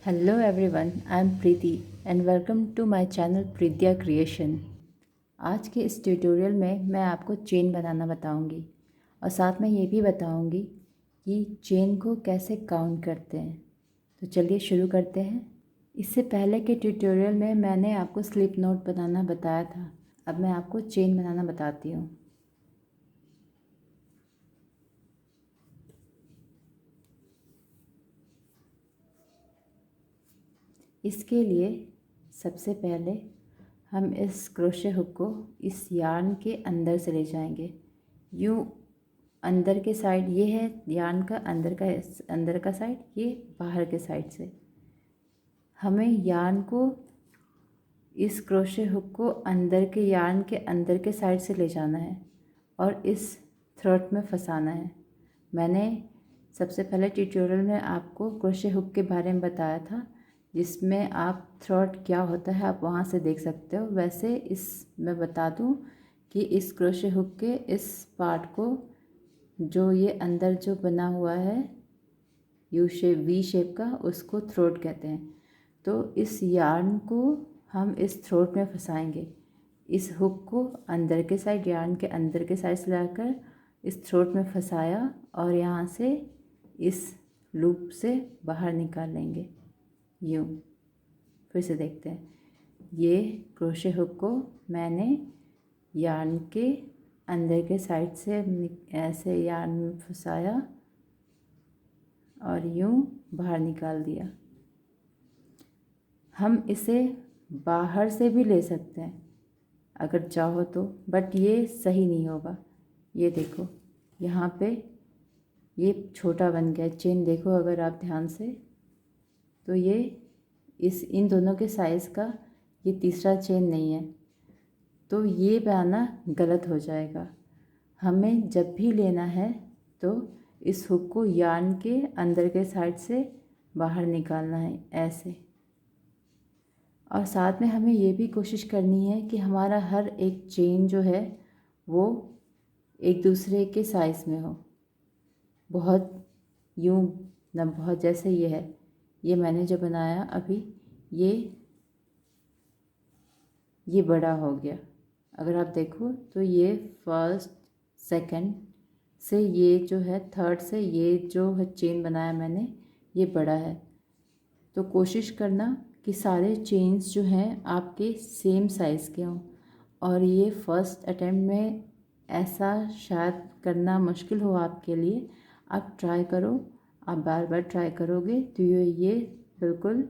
Hello everyone, I am Preeti and welcome to my channel प्रीतिया creation. आज के इस ट्यूटोरियल में मैं आपको चेन बनाना बताऊंगी और साथ में ये भी बताऊंगी कि चेन को कैसे काउंट करते हैं। तो चलिए शुरू करते हैं। इससे पहले के ट्यूटोरियल में मैंने आपको स्लिप नोट बनाना बताया था। अब मैं आपको चेन बनाना बताती हूँ। इसके लिए सबसे पहले हम इस क्रोशे हुक को इस यार्न के अंदर से ले जाएंगे। यूँ अंदर के साइड ये है यार्न का अंदर का साइड, ये बाहर के साइड से। हमें यार्न को इस क्रोशे हुक को अंदर के यार्न के अंदर के साइड से ले जाना है और इस थ्रोट में फंसाना है। मैंने सबसे पहले ट्यूटोरियल में आपको क्रोशे हुक के बारे में बताया था, जिसमें आप थ्रोट क्या होता है आप वहाँ से देख सकते हो। वैसे इस मैं बता दूँ कि इस क्रोशे हुक के इस पार्ट को जो ये अंदर जो बना हुआ है यू शेप वी शेप का, उसको थ्रोट कहते हैं। तो इस यार्न को हम इस थ्रोट में फंसाएंगे। इस हुक को अंदर के साइड यार्न के अंदर के साइड से लाकर इस थ्रोट में फंसाया और यहाँ से इस लूप से बाहर निकाल लेंगे। यूँ फिर से देखते हैं। ये क्रोशे हुक को मैंने यार्न के अंदर के साइड से ऐसे यार्न में फंसाया और यूँ बाहर निकाल दिया। हम इसे बाहर से भी ले सकते हैं अगर चाहो तो, बट ये सही नहीं होगा। ये देखो यहाँ पे ये छोटा बन गया चेन। देखो अगर आप ध्यान से, तो ये इन दोनों के साइज़ का ये तीसरा चेन नहीं है, तो ये बनाना गलत हो जाएगा। हमें जब भी लेना है तो इस हुक को यार्न के अंदर के साइड से बाहर निकालना है ऐसे। और साथ में हमें ये भी कोशिश करनी है कि हमारा हर एक चेन जो है वो एक दूसरे के साइज़ में हो। बहुत यूँ न बहुत, जैसे ये है, ये मैंने जो बनाया अभी ये बड़ा हो गया। अगर आप देखो तो ये फर्स्ट सेकंड से ये जो है थर्ड से ये जो है चेन बनाया मैंने, ये बड़ा है। तो कोशिश करना कि सारे चेन्स जो हैं आपके सेम साइज़ के हों। और ये फर्स्ट अटेम्प्ट में ऐसा शायद करना मुश्किल हो आपके लिए। आप ट्राई करो, आप बार बार ट्राई करोगे तो ये बिल्कुल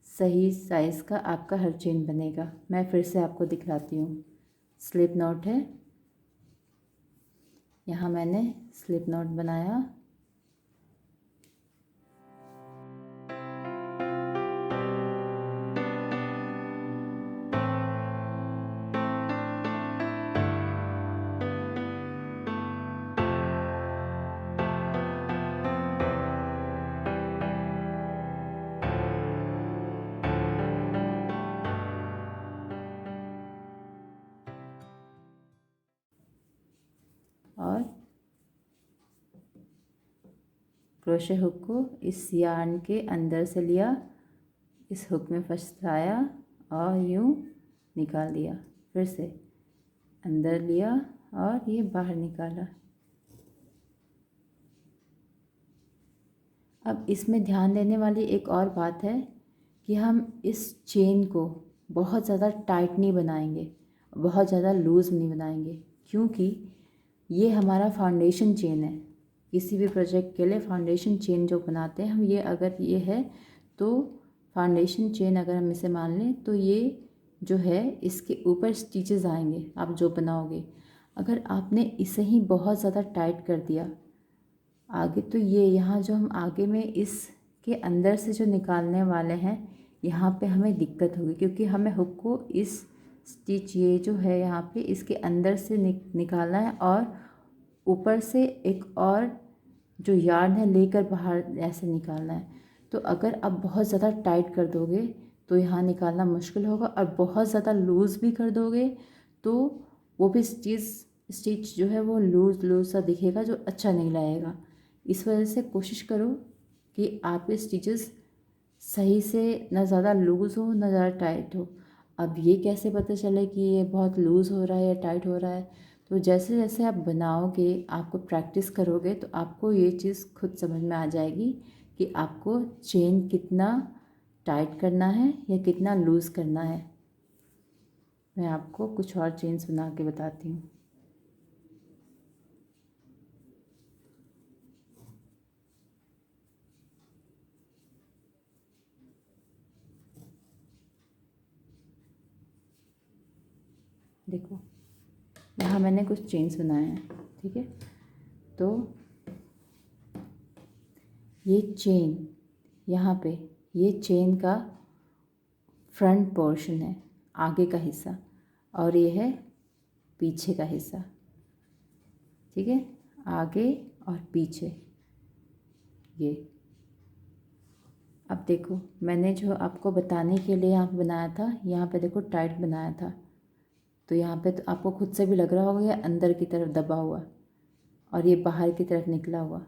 सही साइज़ का आपका हर चेन बनेगा। मैं फिर से आपको दिखलाती हूँ। स्लिप नॉट है, यहाँ मैंने स्लिप नॉट बनाया। और क्रोशे हुक को इस यार्न के अंदर से लिया, इस हुक में फंसाया और यूँ निकाल दिया। फिर से अंदर लिया और ये बाहर निकाला। अब इसमें ध्यान देने वाली एक और बात है कि हम इस चेन को बहुत ज़्यादा टाइट नहीं बनाएंगे, बहुत ज़्यादा लूज़ नहीं बनाएंगे, क्योंकि ये हमारा फाउंडेशन चेन है। किसी भी प्रोजेक्ट के लिए फाउंडेशन चेन जो बनाते हैं हम, ये अगर ये है तो फाउंडेशन चेन अगर हम इसे मान लें तो ये जो है इसके ऊपर स्टिचेस आएंगे आप जो बनाओगे। अगर आपने इसे ही बहुत ज़्यादा टाइट कर दिया आगे, तो ये यहाँ जो हम आगे में इसके अंदर से जो निकालने वाले हैं यहाँ पे हमें दिक्कत होगी, क्योंकि हमें हुक को इस स्टिच ये जो है यहाँ पे इसके अंदर से निकालना है और ऊपर से एक और जो यार्न है लेकर बाहर ऐसे निकालना है। तो अगर आप बहुत ज़्यादा टाइट कर दोगे तो यहाँ निकालना मुश्किल होगा, और बहुत ज़्यादा लूज़ भी कर दोगे तो वो भी स्टिच जो है वो लूज़ सा दिखेगा, जो अच्छा नहीं लगेगा। इस वजह से कोशिश करो कि आपके स्टिचेस सही से ना ज़्यादा लूज़ हो ना ज़्यादा टाइट हो। अब ये कैसे पता चले कि ये बहुत लूज़ हो रहा है या टाइट हो रहा है? तो जैसे जैसे आप बनाओगे, आपको प्रैक्टिस करोगे तो आपको ये चीज़ खुद समझ में आ जाएगी कि आपको चेन कितना टाइट करना है या कितना लूज़ करना है। मैं आपको कुछ और चेन्स बना के बताती हूँ। देखो, यहाँ मैंने कुछ चेन्स बनाए हैं, ठीक है। तो ये चेन यहाँ पे, ये चेन का फ्रंट पोर्शन है, आगे का हिस्सा, और ये है पीछे का हिस्सा, ठीक है। आगे और पीछे ये। अब देखो, मैंने जो आपको बताने के लिए यहाँ पे बनाया था, यहाँ पे देखो टाइट बनाया था, तो यहाँ पे तो आपको खुद से भी लग रहा होगा ये अंदर की तरफ दबा हुआ और ये बाहर की तरफ निकला हुआ,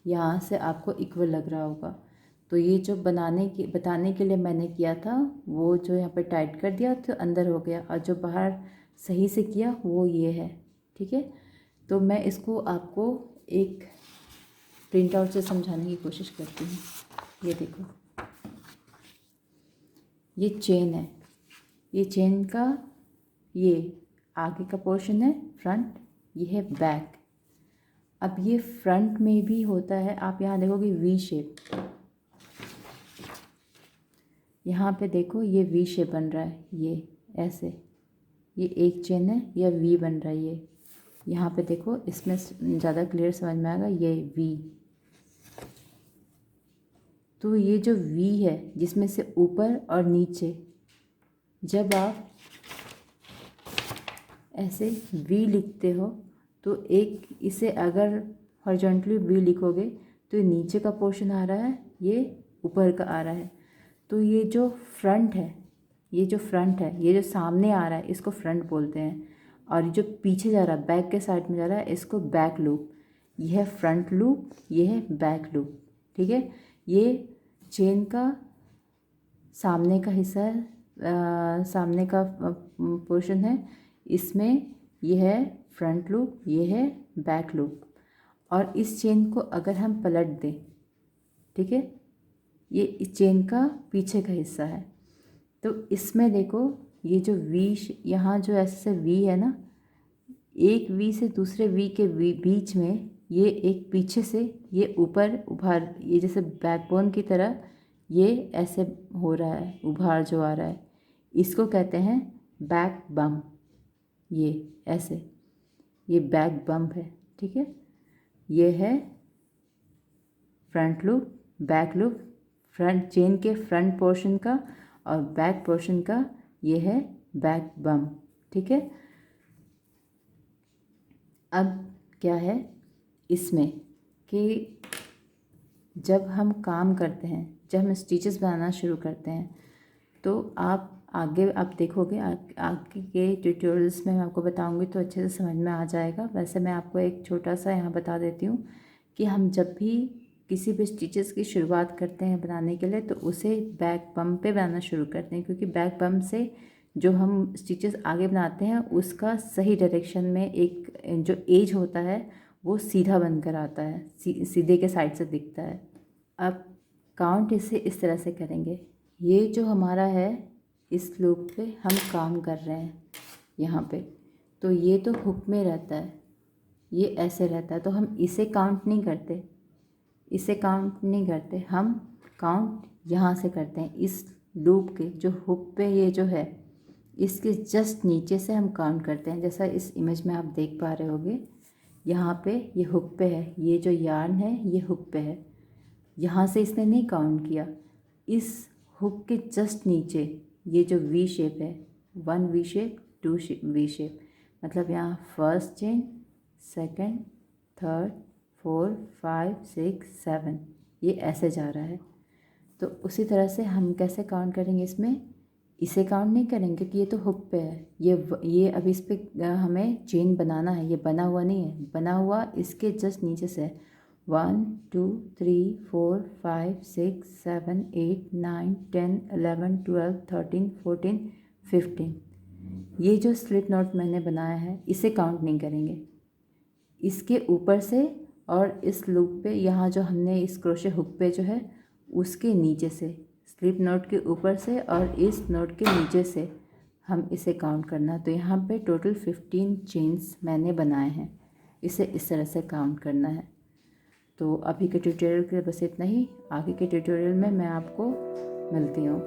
यहाँ से आपको इक्वल लग रहा होगा। तो ये जो बताने के लिए मैंने किया था, वो जो यहाँ पे टाइट कर दिया तो अंदर हो गया, और जो बाहर सही से किया वो ये है, ठीक है। तो मैं इसको आपको एक प्रिंट आउट से समझाने की कोशिश करती हूँ। ये देखो, ये चेन है, ये चेन का ये आगे का पोर्शन है फ्रंट, ये है बैक। अब ये फ्रंट में भी होता है, आप यहाँ देखोगे वी शेप, यहाँ पे देखो ये वी शेप बन रहा है, ये ऐसे, ये एक चेन है, यह वी बन रहा है। ये यहाँ पे देखो, इसमें ज़्यादा क्लियर समझ में आएगा, ये वी। तो ये जो वी है, जिसमें से ऊपर और नीचे, जब आप ऐसे वी लिखते हो तो एक इसे अगर हॉरिजॉन्टली वी लिखोगे तो ये नीचे का पोर्शन आ रहा है, ये ऊपर का आ रहा है। तो ये जो फ्रंट है, ये जो फ्रंट है, ये जो सामने आ रहा है, इसको फ्रंट बोलते हैं, और ये जो पीछे जा रहा है, बैक के साइड में जा रहा है, इसको बैक लूप। ये है फ्रंट लूप, ये है बैक लूप, ठीक है। ये चेन का सामने का हिस्सा है, सामने का पोर्शन है, इसमें ये है फ्रंट लूप, ये है बैक लूप। और इस चेन को अगर हम पलट दें, ठीक है, ये इस चेन का पीछे का हिस्सा है। तो इसमें देखो, ये जो वी, यहाँ जो ऐसे वी है ना, एक वी से दूसरे वी के बीच में ये एक पीछे से ये ऊपर उभार, ये जैसे बैकबोन की तरह ये ऐसे हो रहा है, उभार जो आ रहा है, इसको कहते हैं बैक बम। ये ऐसे, ये बैक बम्प है, ठीक है। ये है front loop, back loop, front chain के फ्रंट पोर्शन का और बैक पोर्शन का, ये है बैक बम, ठीक है। अब क्या है इसमें कि जब हम काम करते हैं, जब हम स्टिचेस बनाना शुरू करते हैं, तो आप देखोगे आगे के ट्यूटोरियल्स में मैं आपको बताऊंगी तो अच्छे से समझ में आ जाएगा। वैसे मैं आपको एक छोटा सा यहाँ बता देती हूँ कि हम जब भी किसी भी स्टिचेस की शुरुआत करते हैं बनाने के लिए, तो उसे बैक बम पे बनाना शुरू करते हैं, क्योंकि बैक बम से जो हम स्टिचेस आगे बनाते हैं उसका सही डायरेक्शन में एक जो एज होता है वो सीधा बनकर आता है, सीधे के साइड से दिखता है। अब काउंट इसे इस तरह से करेंगे, ये जो हमारा है इस लूप पे हम काम कर रहे हैं यहाँ पे, तो ये तो हुक में रहता है, ये ऐसे रहता है, तो हम इसे काउंट नहीं करते, इसे काउंट नहीं करते, हम काउंट यहाँ से करते हैं। इस लूप के जो हुक पे ये जो है, इसके जस्ट नीचे से हम काउंट करते हैं। जैसा इस इमेज में आप देख पा रहे होगे, यहाँ पे ये हुक पे है, ये जो यार्न है ये हुक पे है, यहाँ से इसने नहीं काउंट किया, इस हुक के जस्ट नीचे ये जो वी शेप है, 1 वी शेप, 2 वी शेप, मतलब यहाँ फर्स्ट चेन, सेकंड, थर्ड, 4, 5, 6, 7, ये ऐसे जा रहा है। तो उसी तरह से हम कैसे काउंट करेंगे इसमें, इसे काउंट नहीं करेंगे कि ये तो हुक पे है, ये अभी इस पे हमें चेन बनाना है, ये बना हुआ नहीं है, बना हुआ इसके जस्ट नीचे से है। 1 2 3 4 5 6 7 8 9 10 11 12 13 14 15। ये जो स्लिप नॉट मैंने बनाया है इसे काउंट नहीं करेंगे। इसके ऊपर से और इस लूप पे यहाँ जो हमने इस क्रोशे हुक पे जो है उसके नीचे से, स्लिप नॉट के ऊपर से और इस नॉट के नीचे से हम इसे काउंट करना। तो यहाँ पे टोटल 15 चेन्स मैंने बनाए हैं। इसे इस तरह से काउंट करना है। तो अभी के ट्यूटोरियल के लिए बस इतना ही। आगे के ट्यूटोरियल में मैं आपको मिलती हूँ।